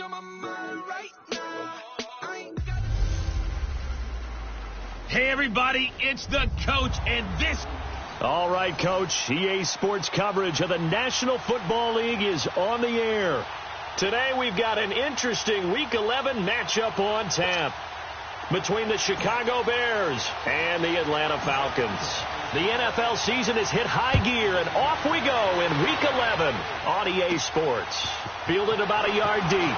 on my mind right now. Hey, everybody, it's the coach, and this... All right, Coach, EA Sports coverage of the National Football League is on the air. Today, we've got an interesting Week 11 matchup on tap between the Chicago Bears and the Atlanta Falcons. The NFL season has hit high gear, and off we go in Week 11 on EA Sports. Fielded about a yard deep.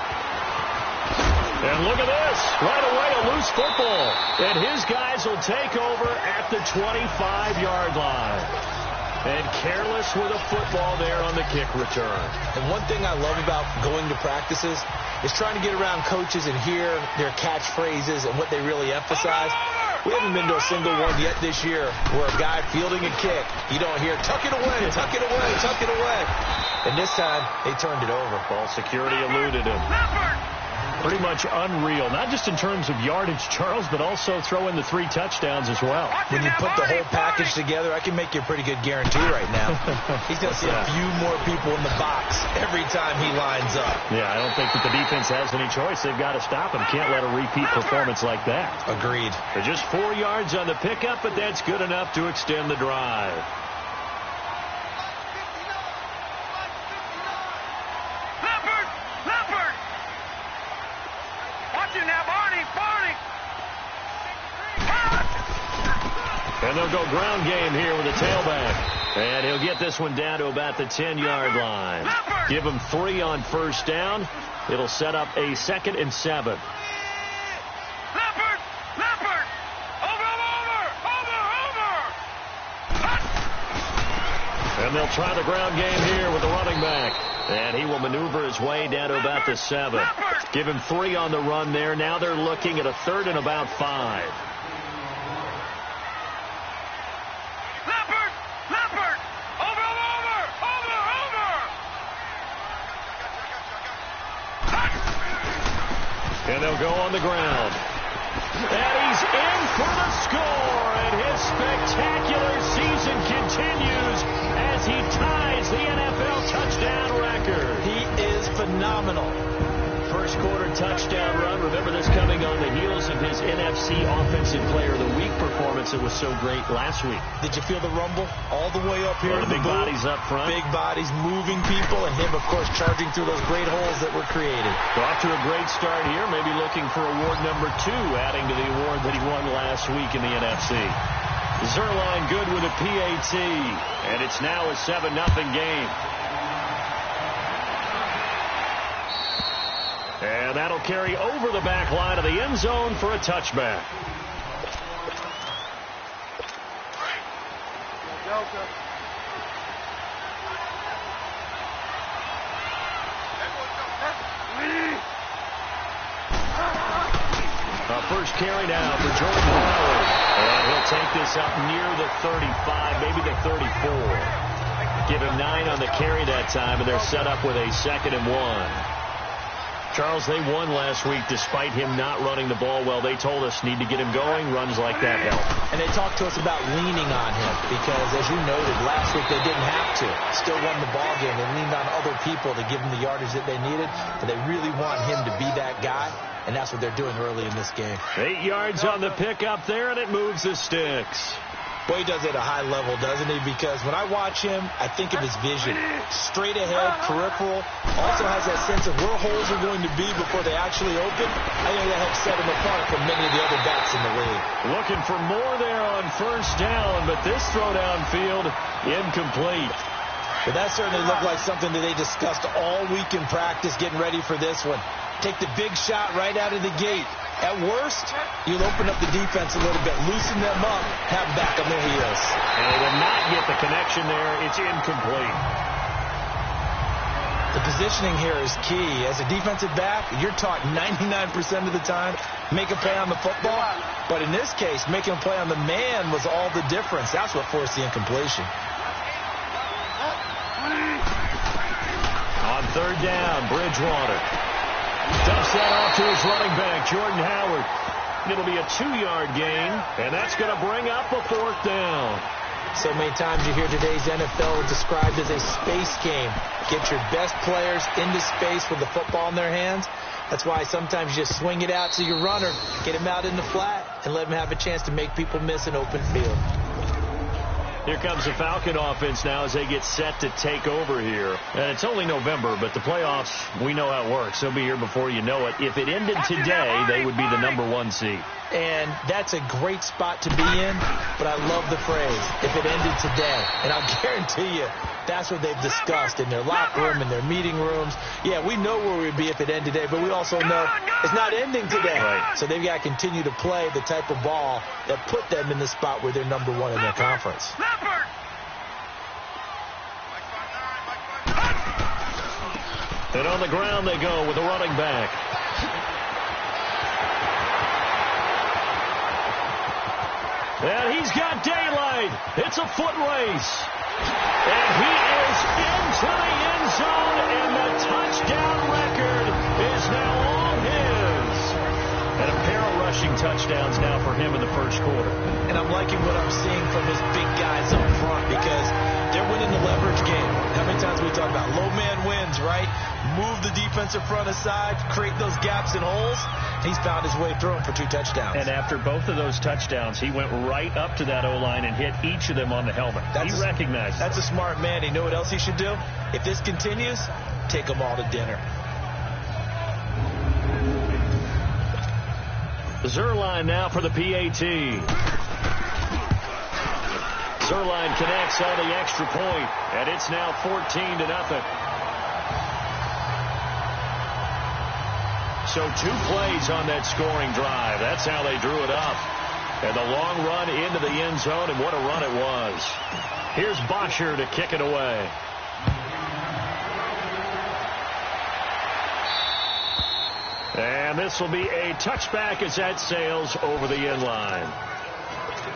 And look at this. Right away, a loose football. And his guys will take over at the 25-yard line. And careless with a football there on the kick return. And one thing I love about going to practices is trying to get around coaches and hear their catchphrases and what they really emphasize. We haven't been to a single one yet this year where a guy fielding a kick, you don't hear, tuck it away, tuck it away, tuck it away. And this time, they turned it over. Ball security eluded him. Pretty much unreal, not just in terms of yardage, Charles, but also throw in the 3 touchdowns as well. When you put the whole package together, I can make you a pretty good guarantee right now. He's going to see a few more people in the box every time he lines up. Yeah, I don't think that the defense has any choice. They've got to stop him. Can't let a repeat performance like that. Agreed. They're just 4 yards on the pickup, but that's good enough to extend the drive. And they'll go ground game here with a tailback. And he'll get this one down to about the 10-yard line. Give him 3 on first down. It'll set up a 2nd and 7. And they'll try the ground game here with the running back. And he will maneuver his way down to about the 7. Give him 3 on the run there. Now they're looking at a 3rd and about 5. And they'll go on the ground. And he's in for the score. And his spectacular season continues as he ties the NFL touchdown record. He is phenomenal. First quarter touchdown run. Remember this coming on the heels of his NFC Offensive Player of the Week performance that was so great last week. Did you feel the rumble all the way up here? The big bodies up front. Big bodies moving people, and him, of course, charging through those great holes that were created. Off to a great start here, maybe looking for award number 2, adding to the award that he won last week in the NFC. Zerline good with a PAT, and it's now a 7-0 game. And that'll carry over the back line of the end zone for a touchback. First carry now for Jordan Howard. And he'll take this up near the 35, maybe the 34. Give him 9 on the carry that time, and they're set up with a 2nd and 1. Charles, they won last week despite him not running the ball well. They told us need to get him going. Runs like that help. And they talked to us about leaning on him because, as you noted, last week they didn't have to. Still won the ball game. They leaned on other people to give them the yardage that they needed. But they really want him to be that guy, and that's what they're doing early in this game. 8 yards on the pickup there, and it moves the sticks. Boy, he does it at a high level, doesn't he? Because when I watch him, I think of his vision. Straight ahead, peripheral. Also has that sense of where holes are going to be before they actually open. I think that helps set him apart from many of the other backs in the league. Looking for more there on first down, but this throw downfield, incomplete. But that certainly looked like something that they discussed all week in practice, getting ready for this one. Take the big shot right out of the gate. At worst, you'll open up the defense a little bit, loosen them up, have back on their heels. And they will not get the connection there. It's incomplete. The positioning here is key. As a defensive back, you're taught 99% of the time, make a play on the football. But in this case, making a play on the man was all the difference. That's what forced the incompletion. On third down, Bridgewater dumps that off to his running back, Jordan Howard. It'll be a 2-yard gain, and that's going to bring up a 4th down. So many times you hear today's NFL described as a space game. Get your best players into space with the football in their hands. That's why sometimes you just swing it out to your runner, get him out in the flat, and let him have a chance to make people miss an open field. Here comes the Falcon offense now as they get set to take over here. And it's only November, but the playoffs, we know how it works. They'll be here before you know it. If it ended today, they would be the #1 seed. And that's a great spot to be in, but I love the phrase, if it ended today. And I'll guarantee you, that's what they've discussed in their locker room, in their meeting rooms. Yeah, we know where we'd be if it ended today, but we also know it's not ending today. Right. So they've got to continue to play the type of ball that put them in the spot where they're #1 in their conference. And on the ground they go with a running back. And he's got daylight. It's a foot race. And he is into the end zone, and the touchdown record is now all his. And a pair of rushing touchdowns now for him in the first quarter. And I'm liking what I'm seeing from his big guys up front because they're winning the leverage game. How many times we talk about low man wins, right? Move the defensive front aside, create those gaps and holes. He's found his way through them for 2 touchdowns. And after both of those touchdowns, he went right up to that O-line and hit each of them on the helmet. He recognized That's a smart man. You know what else he should do? If this continues, take them all to dinner. Zerline now for the PAT. Zerline connects on the extra point, and it's now 14-0. So 2 plays on that scoring drive. That's how they drew it up. And the long run into the end zone, and what a run it was. Here's Bosher to kick it away. And this will be a touchback as that sails over the end line.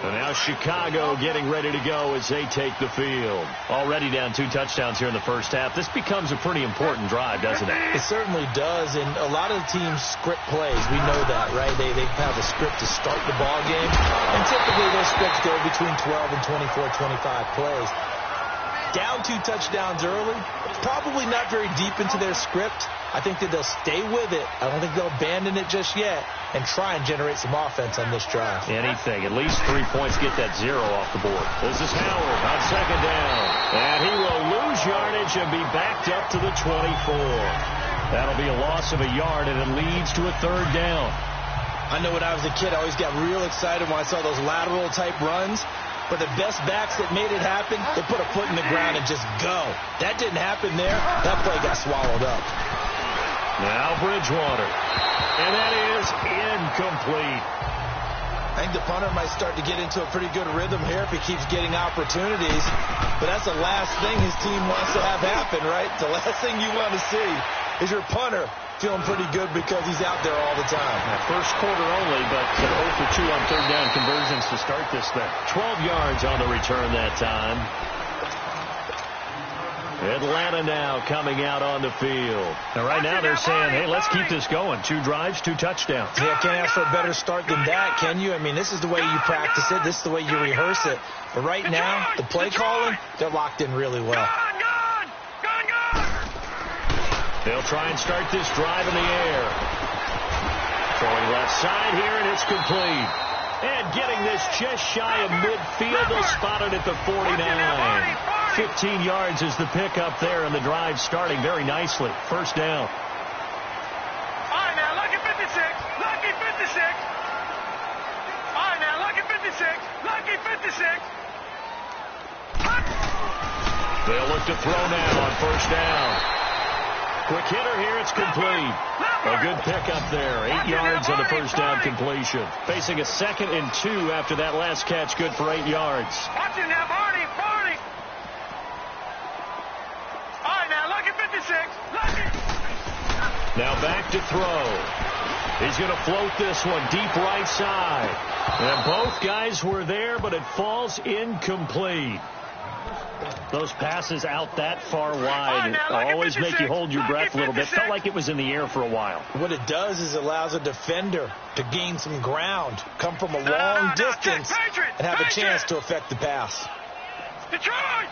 And now Chicago getting ready to go as they take the field. Already down 2 touchdowns here in the first half. This becomes a pretty important drive, doesn't it? It certainly does, and a lot of the teams script plays. We know that, right? They have a script to start the ball game, and typically those scripts go between 12 and 24, 25 plays. Down 2 touchdowns early, probably not very deep into their script. I think that they'll stay with it. I don't think they'll abandon it just yet and try and generate some offense on this drive. Anything. At least 3 points, get that 0 off the board. This is Howard on second down. And he will lose yardage and be backed up to the 24. That'll be a loss of a yard, and it leads to a 3rd down. I know when I was a kid, I always got real excited when I saw those lateral-type runs. But the best backs that made it happen, they put a foot in the ground and just go. That didn't happen there. That play got swallowed up. Now Bridgewater. And that is incomplete. I think the punter might start to get into a pretty good rhythm here if he keeps getting opportunities. But that's the last thing his team wants to have happen, right? The last thing you want to see is your punter feeling pretty good because he's out there all the time. First quarter only, but 0 for 2 on 3rd down conversions to start this thing. 12 yards on the return that time. Atlanta now coming out on the field. And right now they're saying, hey, let's keep this going. 2 drives, 2 touchdowns. Yeah, can't ask for a better start than that, can you? I mean, this is the way you practice it. This is the way you rehearse it. But right now, the play calling, they're locked in really well. They'll try and start this drive in the air. Throwing left side here, and it's complete. And getting this just shy of midfield. They'll spot it at the 49. 15 yards is the pickup there, and the drive starting very nicely. First down. All right, now, lucky 56. Lucky 56. All right, now, lucky 56. Lucky 56. They'll look to throw now on first down. Quick hitter here, it's complete. A good pickup there. 8 yards on the first down completion. Facing a 2nd and 2 after that last catch, good for 8 yards. Watch it now, Barney. All right, now, lucky 56. Lucky. Now back to throw. He's going to float this one deep right side. And both guys were there, but it falls incomplete. Those passes out that far wide always make you hold your breath a little bit. Felt like it was in the air for a while. What it does is it allows a defender to gain some ground, come from a long distance, and have a chance to affect the pass. Detroit!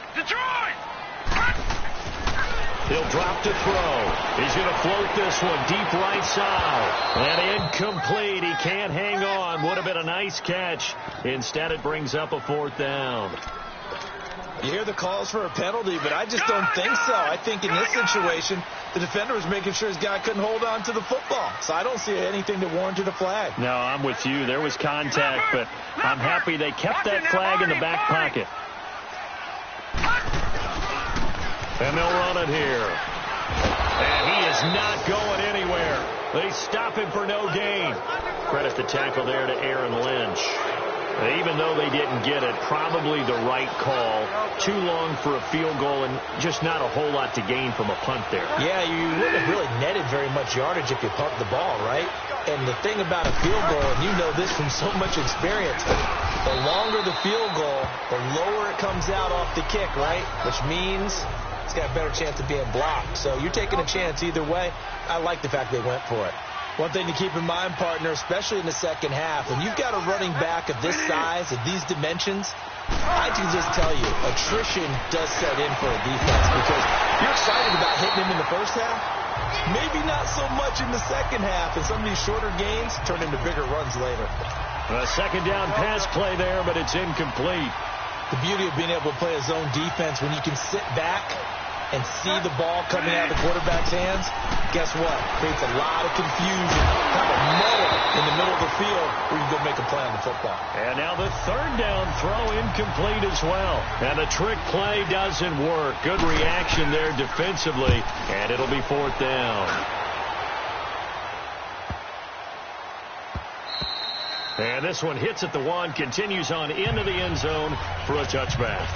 He'll drop to throw. He's going to float this one deep right side. And incomplete. He can't hang on. Would have been a nice catch. Instead, it brings up a 4th down. You hear the calls for a penalty, but I just don't think so. I think in this situation, the defender was making sure his guy couldn't hold on to the football. So I don't see anything that warranted a flag. No, I'm with you. There was contact, but I'm happy they kept that flag in the back pocket. And they'll run it here. And he is not going anywhere. They stop him for no gain. Credit the tackle there to Aaron Lynch. Even though they didn't get it, probably the right call. Too long for a field goal and just not a whole lot to gain from a punt there. Yeah, you wouldn't have really netted very much yardage if you pumped the ball, right? And the thing about a field goal, and you know this from so much experience, the longer the field goal, the lower it comes out off the kick, right? Which means it's got a better chance of being blocked. So you're taking a chance either way. I like the fact they went for it. One thing to keep in mind, partner, especially in the second half, when you've got a running back of this size, of these dimensions, I can just tell you, attrition does set in for a defense because you're excited about hitting him in the first half. Maybe not so much in the second half, and some of these shorter gains turn into bigger runs later. A 2nd down pass play there, but it's incomplete. The beauty of being able to play a zone defense when you can sit back and see the ball coming out of the quarterback's hands, guess what? Creates a lot of confusion, kind of muddle in the middle of the field where you can go make a play on the football. And now the 3rd down throw incomplete as well. And the trick play doesn't work. Good reaction there defensively, and it'll be 4th down. And this one hits at the 1, continues on into the end zone for a touchback.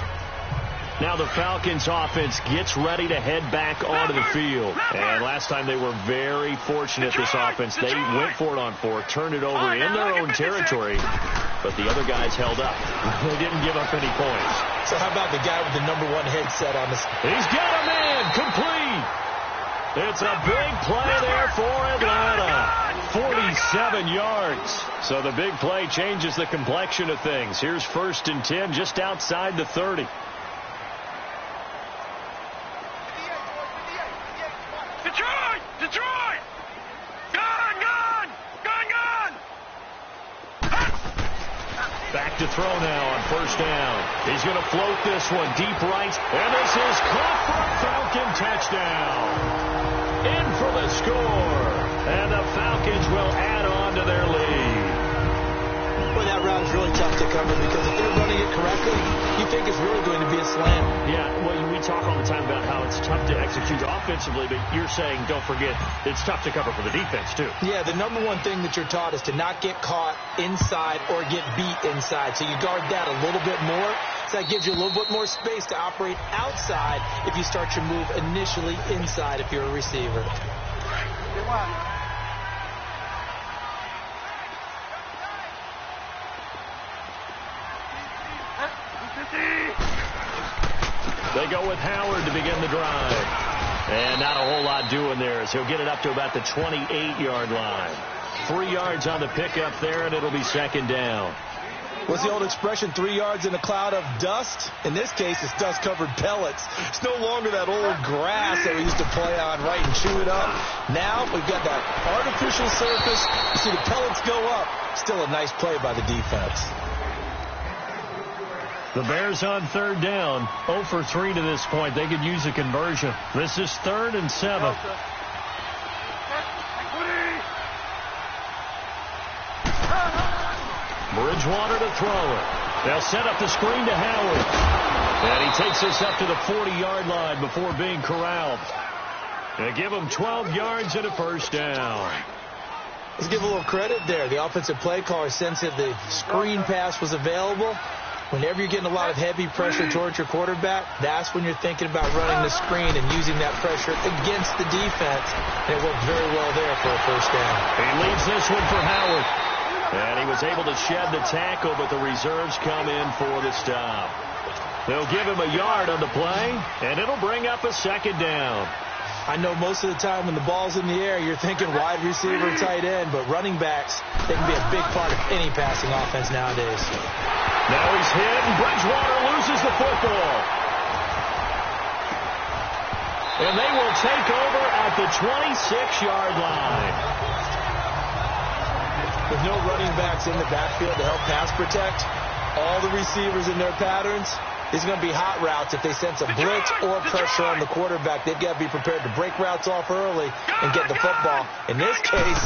Now the Falcons offense gets ready to head back onto the field. And last time they were very fortunate, this offense. They went for it on 4th, turned it over in their own territory, but the other guys held up. They didn't give up any points. So how about the guy with the number 1 headset on this? He's got a man complete. It's a big play there for Atlanta. 47 yards. So the big play changes the complexion of things. Here's 1st and 10 just outside the 30. Detroit! Gone! Back to throw now on 1st down. He's going to float this one deep right. And this is caught for a Falcon touchdown. In for the score. And the Falcons will add on to their lead. Well, that route is really tough to cover because if they're running it correctly, you think it's really going to be a slam. Yeah, well, we talk all the time about how it's tough to execute offensively, but you're saying, don't forget, it's tough to cover for the defense, too. Yeah, the number 1 thing that you're taught is to not get caught inside or get beat inside. So you guard that a little bit more. So that gives you a little bit more space to operate outside if you start your move initially inside if you're a receiver. They go with Howard to begin the drive. And not a whole lot doing there as he'll get it up to about the 28-yard line. 3 yards on the pickup there, and it'll be 2nd down. What's the old expression, 3 yards in a cloud of dust? In this case, it's dust-covered pellets. It's no longer that old grass that we used to play on, right, and chew it up. Now we've got that artificial surface. You see the pellets go up. Still a nice play by the defense. The Bears on 3rd down, 0 for 3 to this point. They could use a conversion. This is 3rd and 7. Bridgewater to throw it. They'll set up the screen to Howard. And he takes this up to the 40-yard line before being corralled. They give him 12 yards and a 1st down. Let's give a little credit there. The offensive play caller sensed that the screen pass was available. Whenever you're getting a lot of heavy pressure towards your quarterback, that's when you're thinking about running the screen and using that pressure against the defense. And it worked very well there for a 1st down. He leaves this one for Howard. And he was able to shed the tackle, but the reserves come in for the stop. They'll give him a yard on the play, and it'll bring up a 2nd down. I know most of the time when the ball's in the air, you're thinking wide receiver, tight end, but running backs, they can be a big part of any passing offense nowadays. Now he's hit, and Bridgewater loses the football. And they will take over at the 26-yard line. With no running backs in the backfield to help pass protect, all the receivers in their patterns, these are going to be hot routes. If they sense a blitz or pressure on the quarterback, they've got to be prepared to break routes off early and get the football. In this case,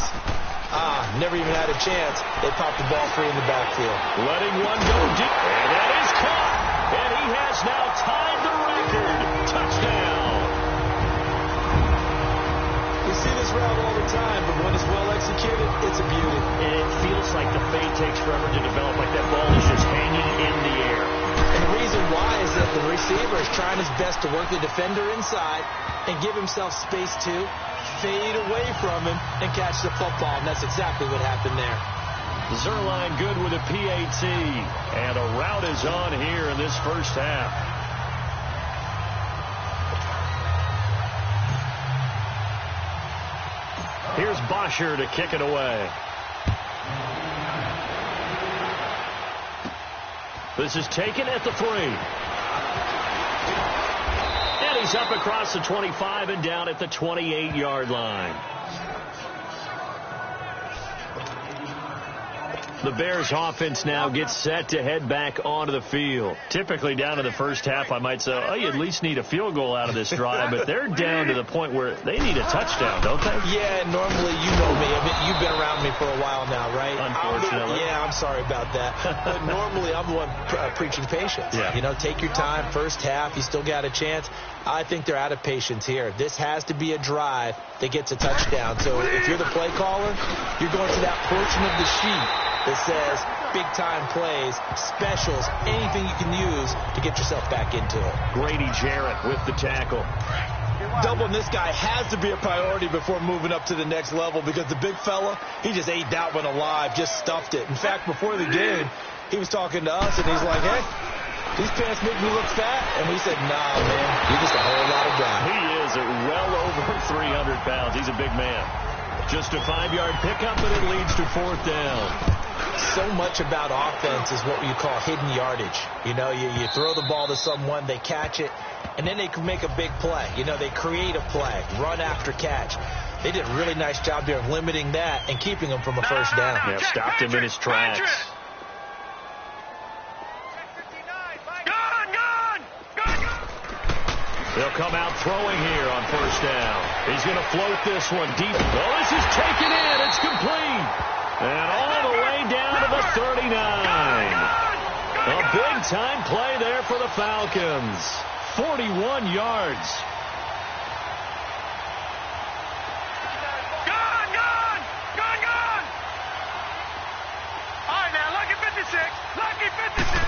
never even had a chance. They popped the ball free in the backfield. Letting one go deep, and that is caught. And he has now tied the record. Touchdown. We see this route all the time, but when it's well executed, it's a beauty. And it feels like the fade takes forever to develop, like that ball is just hanging in the air. And the reason why is that the receiver is trying his best to work the defender inside and give himself space to fade away from him and catch the football. And that's exactly what happened there. Zerline good with a PAT. And a route is on here in this first half. Here's Bosher to kick it away. This is taken at the 3. And he's up across the 25 and down at the 28-yard line. The Bears offense now gets set to head back onto the field. Typically down to the first half, I might say, oh, you at least need a field goal out of this drive, but they're down to the point where they need a touchdown, don't they? Yeah, normally, you know me. I mean, you've been around me for a while now, right? Unfortunately. I'm sorry about that. But normally, I'm the one preaching patience. Yeah. You know, take your time. First half, you still got a chance. I think they're out of patience here. This has to be a drive that gets a touchdown. So if you're the play caller, you're going to that portion of the sheet that says big-time plays, specials, anything you can use to get yourself back into it. Grady Jarrett with the tackle. Doubling this guy has to be a priority before moving up to the next level because the big fella, he just ate that one alive, just stuffed it. In fact, before the game, he was talking to us, and he's like, hey, these pants make me look fat. And we said, nah, man, you're just a whole lot of guy. He is at well over 300 pounds. He's a big man. Just a 5-yard pickup, and it leads to 4th down. So much about offense is what you call hidden yardage. You know, you throw the ball to someone, they catch it, and then they can make a big play. You know, they create a play, run after catch. They did a really nice job there of limiting that and keeping him from a first down. Yeah, stopped him in his tracks. They'll come out throwing here on first down. He's going to float this one deep. Well, this is taken in. It's complete. And all the way down to the 39. A big-time play there for the Falcons. 41 yards. Gone! All right, now, lucky 56. Lucky 56.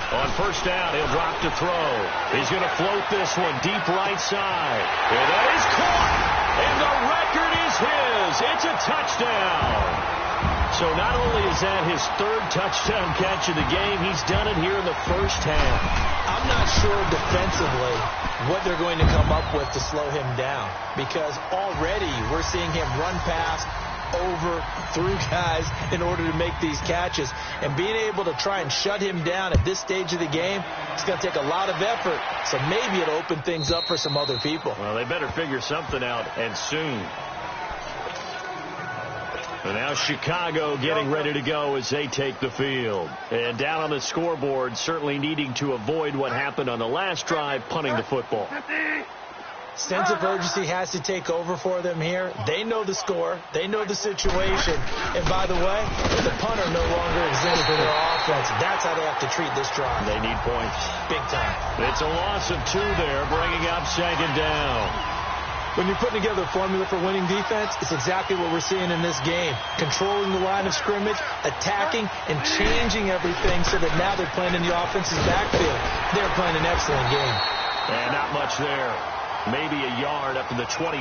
On first down, he'll drop to throw. He's going to float this one deep right side. And that is caught. And the record is his. It's a touchdown. So not only is that his 3rd touchdown catch of the game, he's done it here in the first half. I'm not sure defensively what they're going to come up with to slow him down because already we're seeing him run past, over, through guys in order to make these catches. And being able to try and shut him down at this stage of the game, it's going to take a lot of effort. So maybe it'll open things up for some other people. Well, they better figure something out, and soon. And now Chicago getting ready to go as they take the field. And down on the scoreboard, certainly needing to avoid what happened on the last drive, punting the football. Sense of urgency has to take over for them here. They know the score. They know the situation. And by the way, the punter no longer exists for their offense. That's how they have to treat this drive. They need points. Big time. It's a loss of 2 there, bringing up 2nd down. When you're putting together a formula for winning defense, it's exactly what we're seeing in this game. Controlling the line of scrimmage, attacking, and changing everything so that now they're playing in the offense's backfield. They're playing an excellent game. And not much there. Maybe a yard up to the 24.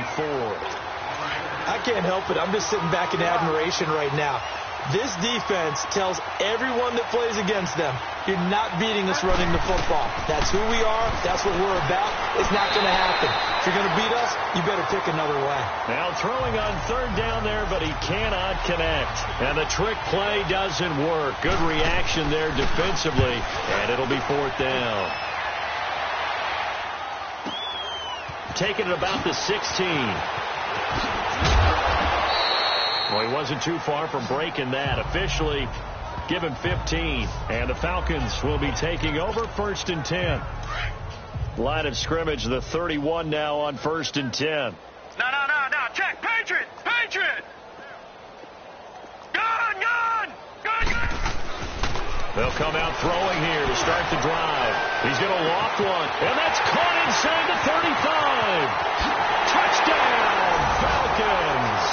I can't help it. I'm just sitting back in admiration right now. This defense tells everyone that plays against them, you're not beating us running the football. That's who we are. That's what we're about. It's not going to happen. If you're going to beat us, you better pick another way. Now throwing on third down there, but he cannot connect. And the trick play doesn't work. Good reaction there defensively, and it'll be fourth down. Taking it about the 16. Well, he wasn't too far from breaking that. Officially, give him 15. And the Falcons will be taking over first and 10. Line of scrimmage, the 31 now on first and 10. No. Check. Patriot. Gun. They'll come out throwing here to start the drive. He's going to loft one. And that's caught inside the 35. Touchdown, Falcons.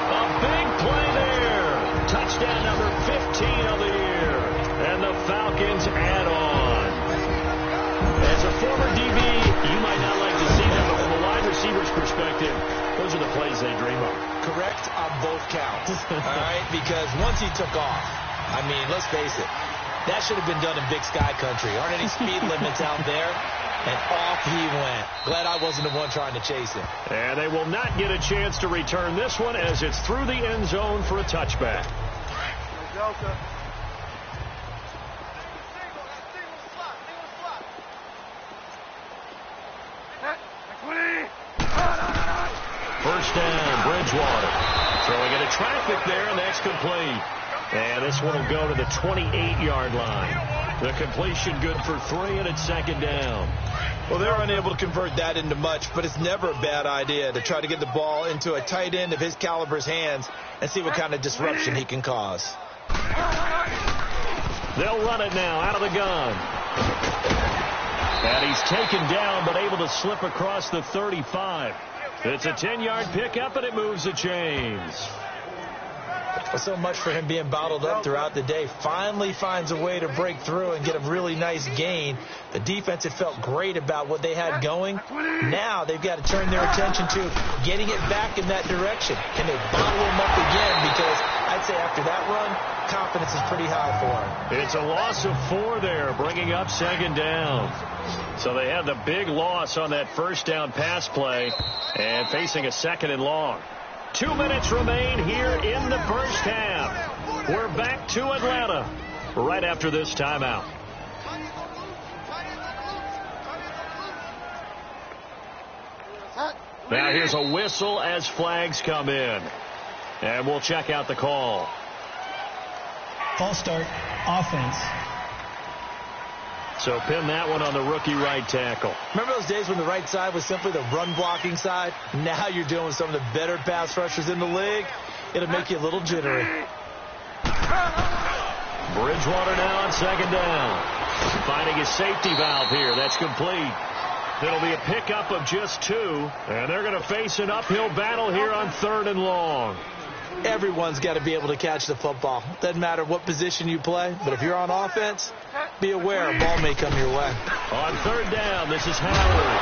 A big play there. Touchdown number 15 of the year. And the Falcons add on. As a former DB, you might not like to see that, but from a wide receiver's perspective, those are the plays they dream of. Correct on both counts. All right, because once he took off, I mean, let's face it, that should have been done in Big Sky Country. Aren't any speed limits out there? And off he went. Glad I wasn't the one trying to chase him. And they will not get a chance to return this one as it's through the end zone for a touchback. First down, Bridgewater. Throwing into traffic there, and that's complete. And this one will go to the 28-yard line. The completion good for 3, and it's second down. Well, they're unable to convert that into much, but it's never a bad idea to try to get the ball into a tight end of his caliber's hands and see what kind of disruption he can cause. They'll run it now out of the gun. And he's taken down, but able to slip across the 35. It's a 10-yard pickup, and it moves the chains. So much for him being bottled up throughout the day. Finally finds a way to break through and get a really nice gain. The defense had felt great about what they had going. Now they've got to turn their attention to getting it back in that direction. Can they bottle him up again? Because I'd say after that run, confidence is pretty high for him. It's a loss of 4 there, bringing up second down. So they had the big loss on that first down pass play and facing a second and long. 2 minutes remain here in the first half. We're back to Atlanta right after this timeout. Now here's a whistle as flags come in. And we'll check out the call. False start, offense. So pin that one on the rookie right tackle. Remember those days when the right side was simply the run-blocking side? Now you're dealing with some of the better pass rushers in the league. It'll make you a little jittery. Bridgewater now on second down. Finding his safety valve here. That's complete. It'll be a pickup of just 2. And they're going to face an uphill battle here on third and long. Everyone's got to be able to catch the football. Doesn't matter what position you play, but if you're on offense, be aware a ball may come your way. On third down, this is Howard.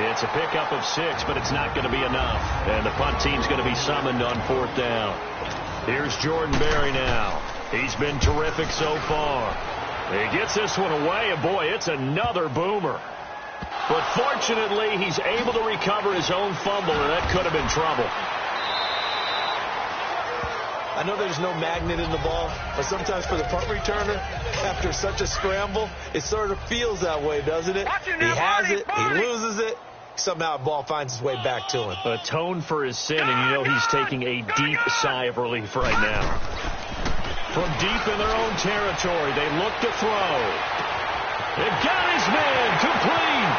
It's a pickup of 6, but it's not going to be enough. And the punt team's going to be summoned on fourth down. Here's Jordan Berry now. He's been terrific so far. He gets this one away, and boy, it's another boomer. But fortunately, he's able to recover his own fumble, and that could have been trouble. I know there's no magnet in the ball, but sometimes for the punt returner, after such a scramble, it sort of feels that way, doesn't it? He has it, he loses it, somehow the ball finds its way back to him. Atone for his sin, and you know he's taking a deep sigh of relief right now. From deep in their own territory, they look to throw. They've got his man, complete.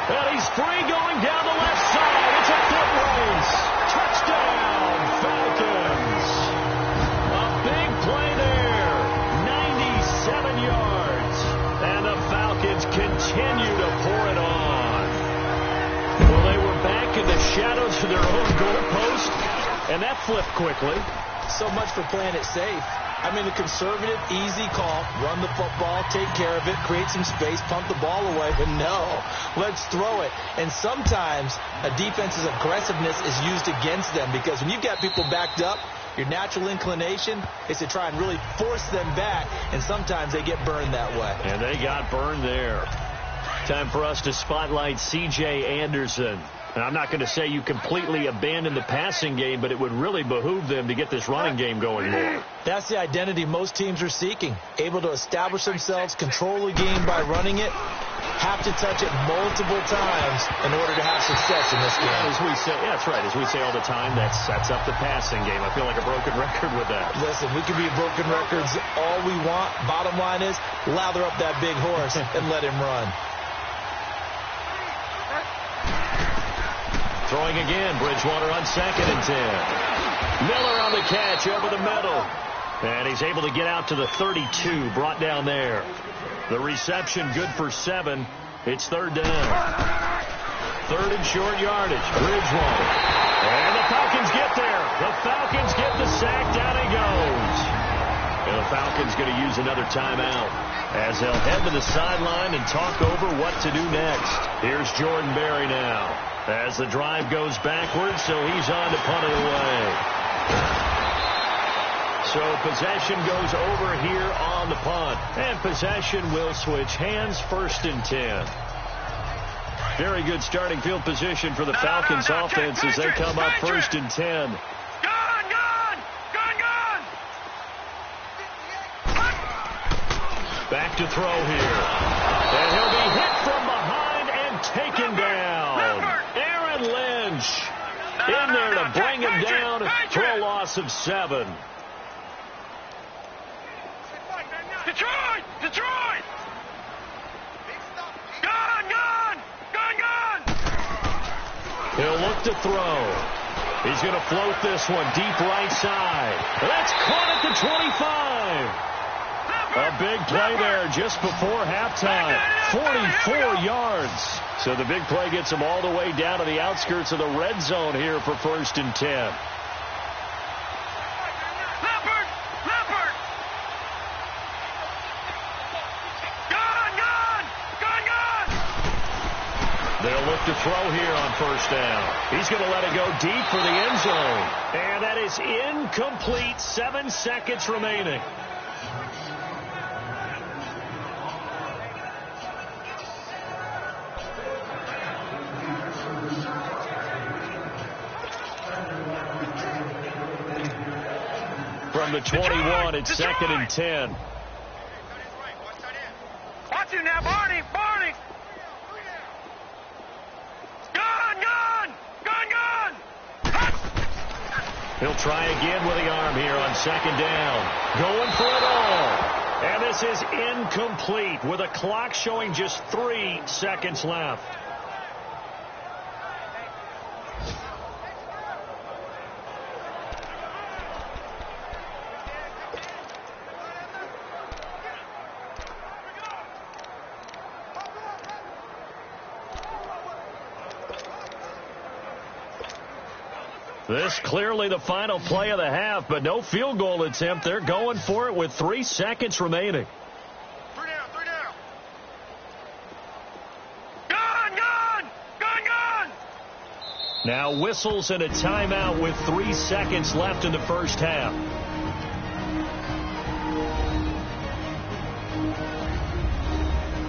And he's free going down the left side. It's a foot race. Touchdown, Falcons. A big play there. 97 yards. And the Falcons continue to pour it on. Well, they were back in the shadows of their own goalpost, and that flipped quickly. So much for playing it safe. I mean, a conservative, easy call, run the football, take care of it, create some space, pump the ball away. But no, let's throw it. And sometimes a defense's aggressiveness is used against them because when you've got people backed up, your natural inclination is to try and really force them back, and sometimes they get burned that way. And they got burned there. Time for us to spotlight C.J. Anderson. And I'm not going to say you completely abandon the passing game, but it would really behoove them to get this running game going more. That's the identity most teams are seeking. Able to establish themselves, control the game by running it, have to touch it multiple times in order to have success in this game. As we say, yeah, that's right. As we say all the time, that sets up the passing game. I feel like a broken record with that. Listen, we can be broken records all we want. Bottom line is, lather up that big horse and let him run. Throwing again, Bridgewater on 2nd and 10. Miller on the catch over the middle. And he's able to get out to the 32, brought down there. The reception good for 7. It's 3rd down. 3rd and short yardage. Bridgewater. And the Falcons get there. The Falcons get the sack. Down he goes. And the Falcons going to use another timeout as they'll head to the sideline and talk over what to do next. Here's Jordan Berry now as the drive goes backwards, so he's on to punt it away. So possession goes over here on the punt. And possession will switch hands, 1st and 10. Very good starting field position for the Falcons offense as they come up 1st and 10. Back to throw here. And he'll be hit from behind and taken down. Aaron Lynch in there to bring him down for a loss of 7. Detroit! Gone! He'll look to throw. He's going to float this one deep right side. That's caught at the 25. A big play there just before halftime. 44 yards. So the big play gets him all the way down to the outskirts of the red zone here for 1st and 10. Leopard! Gone! They'll look to throw here on 1st down. He's going to let it go deep for the end zone. And that is incomplete. 7 seconds remaining. From the 21, it's 2nd and 10. Watch him now, Barney! Gone! He'll try again with the arm here on 2nd down. Going for it all. And this is incomplete with a clock showing just 3 seconds left. This clearly the final play of the half, but no field goal attempt. They're going for it with 3 seconds remaining. 3 down! Gone! Now whistles and a timeout with 3 seconds left in the 1st half.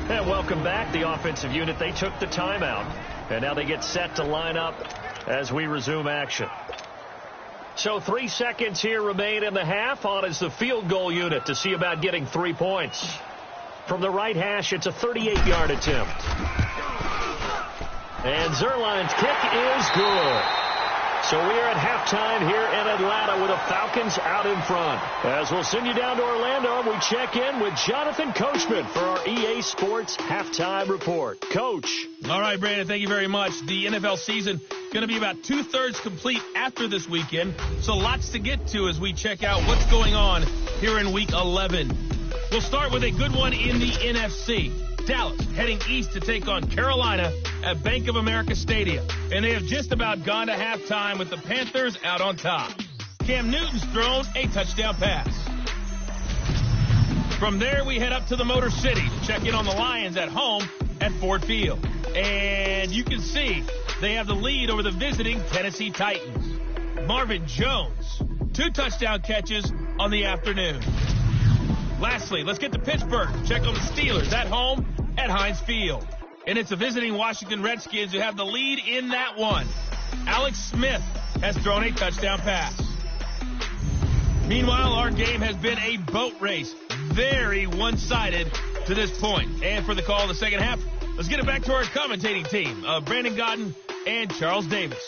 And welcome back. The offensive unit, they took the timeout. And now they get set to line up as we resume action. So 3 seconds here remain in the half. On is the field goal unit to see about getting 3 points. From the right hash, it's a 38-yard attempt. And Zerline's kick is good. So we are at halftime here in Atlanta with the Falcons out in front. As we'll send you down to Orlando, we check in with Jonathan Coachman for our EA Sports Halftime Report. Coach. All right, Brandon, thank you very much. The NFL season going to be about 2/3 complete after this weekend. So lots to get to as we check out what's going on here in Week 11. We'll start with a good one in the NFC. Dallas heading east to take on Carolina at Bank of America Stadium. And they have just about gone to halftime with the Panthers out on top. Cam Newton's thrown a touchdown pass. From there, we head up to the Motor City to check in on the Lions at home at Ford Field. And you can see they have the lead over the visiting Tennessee Titans. Marvin Jones, 2 touchdown catches on the afternoon. Lastly, let's get to Pittsburgh. Check on the Steelers at home at Heinz Field. And it's the visiting Washington Redskins who have the lead in that one. Alex Smith has thrown a touchdown pass. Meanwhile, our game has been a boat race. Very one-sided to this point. And for the call of the second half, let's get it back to our commentating team of Brandon Godden and Charles Davis.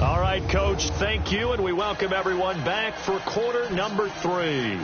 All right, Coach, thank you, and we welcome everyone back for quarter number 3.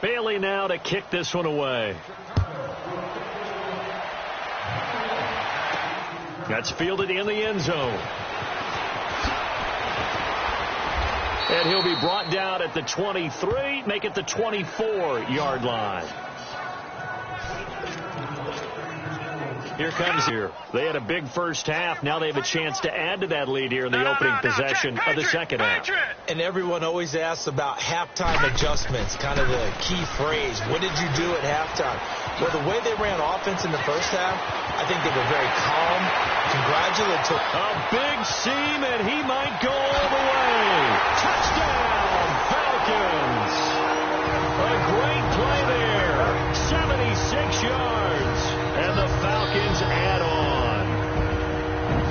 Bailey now to kick this one away. That's fielded in the end zone. And he'll be brought down at the 23, make it the 24-yard line. Here comes here. They had a big first half. Now they have a chance to add to that lead here in the opening possession of the second half. And everyone always asks about halftime adjustments, kind of the key phrase. What did you do at halftime? Well, the way they ran offense in the first half, I think they were very calm, congratulatory. A big seam, and he might go all the way. Touchdown, Falcons. A great play there. 76 yards. And the Falcons add on.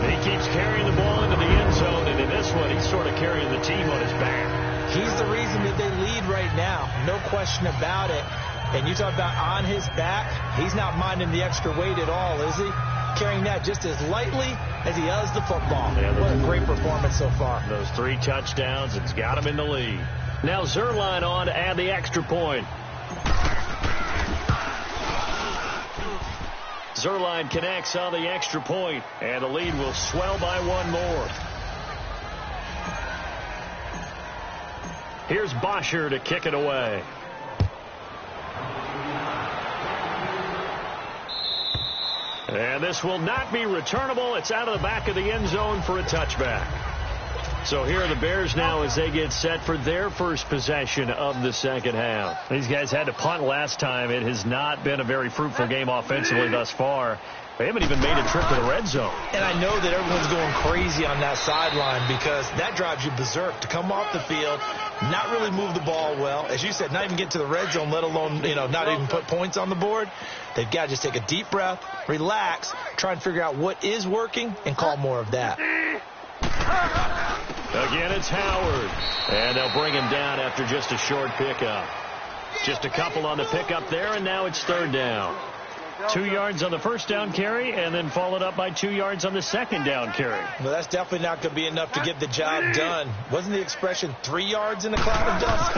He keeps carrying the ball into the end zone, and in this one, he's sort of carrying the team on his back. He's the reason that they lead right now. No question about it. And you talk about on his back, he's not minding the extra weight at all, is he? Carrying that just as lightly as he does the football. Yeah, what a great performance so far. Those 3 touchdowns, it's got him in the lead. Now Zerline on to add the extra point. Zerline connects on the extra point, and the lead will swell by 1 more. Here's Bosher to kick it away. And this will not be returnable. It's out of the back of the end zone for a touchback. So here are the Bears now as they get set for their first possession of the second half. These guys had to punt last time. It has not been a very fruitful game offensively thus far. They haven't even made a trip to the red zone. And I know that everyone's going crazy on that sideline because that drives you berserk to come off the field, not really move the ball well. As you said, not even get to the red zone, let alone, not even put points on the board. They've got to just take a deep breath, relax, try and figure out what is working, and call more of that. Again, it's Howard. And they'll bring him down after just a short pickup. Just a couple on the pickup there, and now it's 3rd down. 2 yards on the first down carry, and then followed up by 2 yards on the second down carry. Well, that's definitely not going to be enough to get the job done. Wasn't the expression 3 yards in a cloud of dust?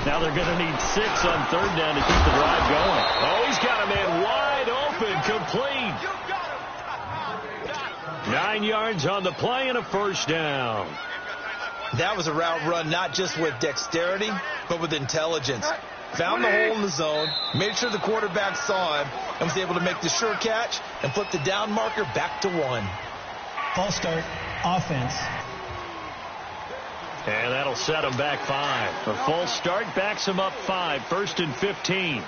Now they're going to need 6 on 3rd down to keep the drive going. Oh, he's got a man wide open, complete. 9 yards on the play and a first down. That was a route run not just with dexterity, but with intelligence. Found the hole in the zone, made sure the quarterback saw him, and was able to make the sure catch and flip the down marker back to 1. False start, offense. And that'll set them back 5. A false start backs them up 5. 1st and 15.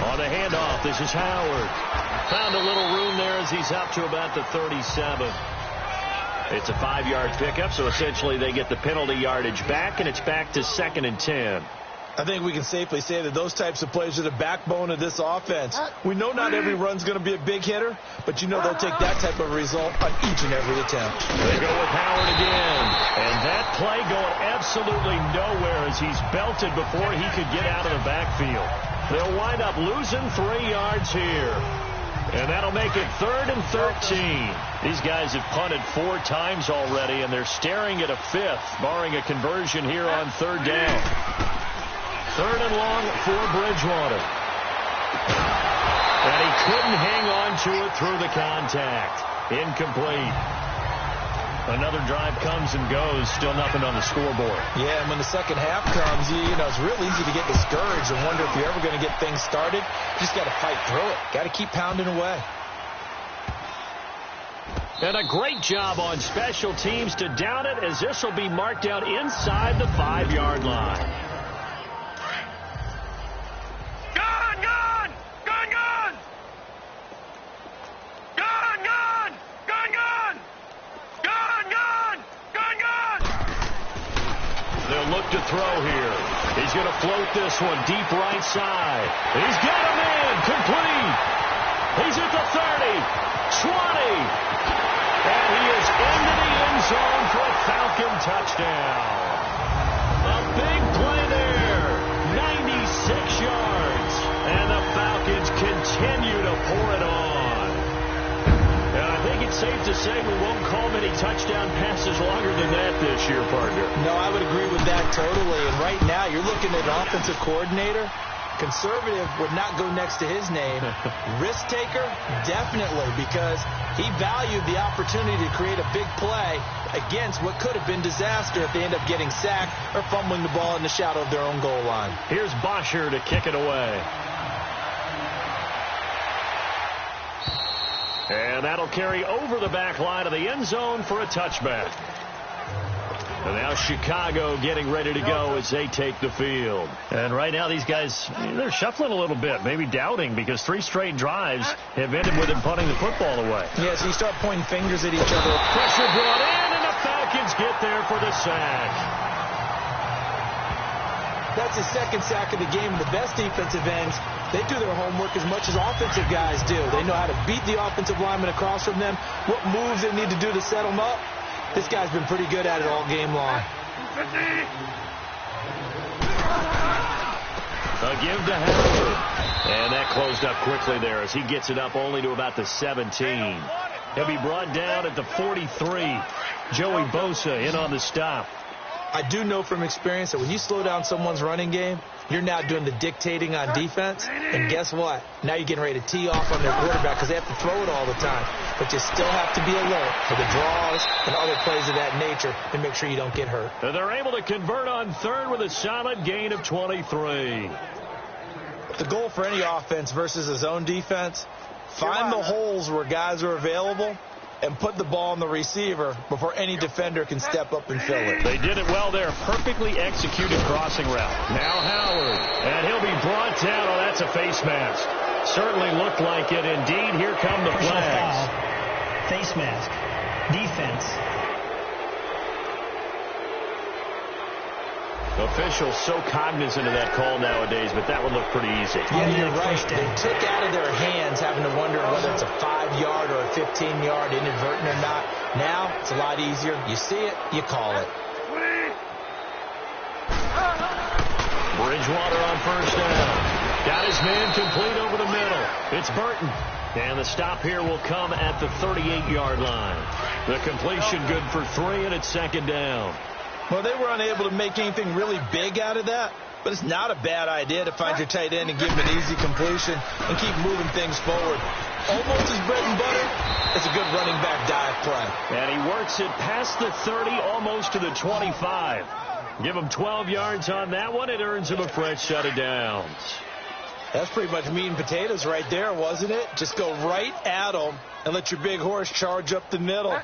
On the handoff, this is Howard. Found a little room there as he's up to about the 37. It's a 5-yard pickup, so essentially they get the penalty yardage back, and it's back to 2nd and 10. I think we can safely say that those types of plays are the backbone of this offense. We know not every run's going to be a big hitter, but you know they'll take that type of result on each and every attempt. They go with Howard again. And that play going absolutely nowhere as he's belted before he could get out of the backfield. They'll wind up losing 3 yards here. And that'll make it 3rd and 13. These guys have punted 4 times already, and they're staring at a 5th, barring a conversion here on 3rd down. 3rd and long for Bridgewater. And he couldn't hang on to it through the contact. Incomplete. Another drive comes and goes. Still nothing on the scoreboard. Yeah, and when the second half comes, you know, it's real easy to get discouraged and wonder if you're ever going to get things started. You just got to fight through it. Got to keep pounding away. And a great job on special teams to down it, as this will be marked down inside the 5-yard line. Look to throw here. He's going to float this one deep right side. He's got him in. Complete. He's at the 30, 20. And he is into the end zone for a Falcon touchdown. A big play there. 96 yards. And the Falcons continue to pour it on. And I think it's safe to say we won't call many touchdown passes longer than that this year, partner. No, I would agree with that totally. And right now, you're looking at an offensive coordinator. Conservative would not go next to his name. Risk taker, definitely, because he valued the opportunity to create a big play against what could have been disaster if they end up getting sacked or fumbling the ball in the shadow of their own goal line. Here's Bosher to kick it away. And that'll carry over the back line of the end zone for a touchback. And now Chicago getting ready to go as they take the field. And right now these guys, they're shuffling a little bit, maybe doubting, because 3 straight drives have ended with them punting the football away. Yeah, so you start pointing fingers at each other. Pressure brought in, and the Falcons get there for the sack. That's his 2nd sack of the game. The best defensive ends, they do their homework as much as offensive guys do. They know how to beat the offensive lineman across from them, what moves they need to do to set them up. This guy's been pretty good at it all game long. A give to Howard. And that closed up quickly there as he gets it up only to about the 17. He'll be brought down at the 43. Joey Bosa in on the stop. I do know from experience that when you slow down someone's running game, you're now doing the dictating on defense. And guess what? Now you're getting ready to tee off on their quarterback because they have to throw it all the time. But you still have to be alert for the draws and other plays of that nature to make sure you don't get hurt. And they're able to convert on 3rd with a solid gain of 23. The goal for any offense versus a zone defense, find the holes where guys are available and put the ball on the receiver before any defender can step up and fill it. They did it well there. Perfectly executed crossing route. Now Howard. And he'll be brought down. Oh, that's a face mask. Certainly looked like it. Indeed, here come the flags. Foul. Face mask. Defense. Officials so cognizant of that call nowadays, but that one looked pretty easy. Yeah, you're right. They took out of their hands having to wonder whether it's a 5-yard or a 15-yard, inadvertent or not. Now, it's a lot easier. You see it, you call it. Bridgewater on 1st down. Got his man complete over the middle. It's Burton. And the stop here will come at the 38-yard line. The completion good for 3, and it's 2nd down. Well, they were unable to make anything really big out of that, but it's not a bad idea to find your tight end and give him an easy completion and keep moving things forward. Almost his bread and butter. It's a good running back dive play. And he works it past the 30, almost to the 25. Give him 12 yards on that one. It earns him a fresh set of downs. That's pretty much meat and potatoes right there, wasn't it? Just go right at them and let your big horse charge up the middle.